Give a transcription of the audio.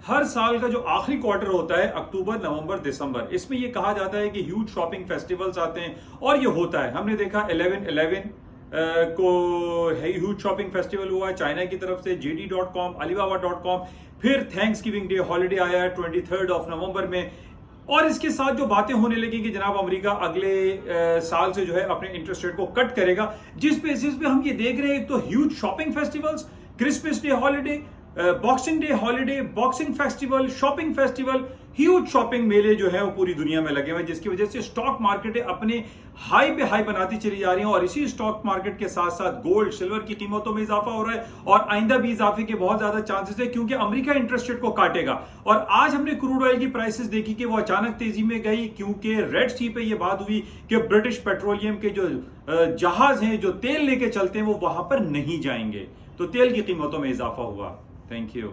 हर साल का जो आखिरी क्वार्टर होता है अक्टूबर नवंबर दिसंबर, इसमें ये कहा जाता है कि ह्यूज शॉपिंग फेस्टिवल्स आते हैं और ये होता है। हमने देखा 11/11 को ह्यूज शॉपिंग फेस्टिवल हुआ चाइना की तरफ से, JD.com, Alibaba.com, फिर थैंक्स गिविंग डे हॉलीडे आया 23 नवंबर में। और इसके साथ जो बातें होने लगी कि जनाब अमेरिका अगले साल से जो है अपने इंटरेस्ट रेट को कट करेगा, जिस बेसिस पे हम ये देख रहे हैं एक तो huge shopping festivals, Christmas day holiday, boxing day holiday, boxing festival, shopping festival, huge shopping मेले जो है वो पूरी दुनिया में लगे हुए हैं, जिसकी वजह से स्टॉक मार्केटें अपने हाई पे हाई बनाती चली जा रही हैं। और इसी स्टॉक मार्केट के साथ साथ गोल्ड सिल्वर की कीमतों में इजाफा हो रहा है और आइंदा भी इजाफे के बहुत ज्यादा चांसेस है, क्योंकि अमेरिका इंटरेस्ट रेट को काटेगा। और आज हमने क्रूड ऑयल की प्राइसेस देखी कि वो अचानक तेजी में गई, क्योंकि रेड सी पे ये बात हुई कि ब्रिटिश पेट्रोलियम के जो जहाज हैं जो तेल लेके चलते हैं वो वहां पर नहीं जाएंगे, तो तेल की कीमतों में इजाफा हुआ। Thank you.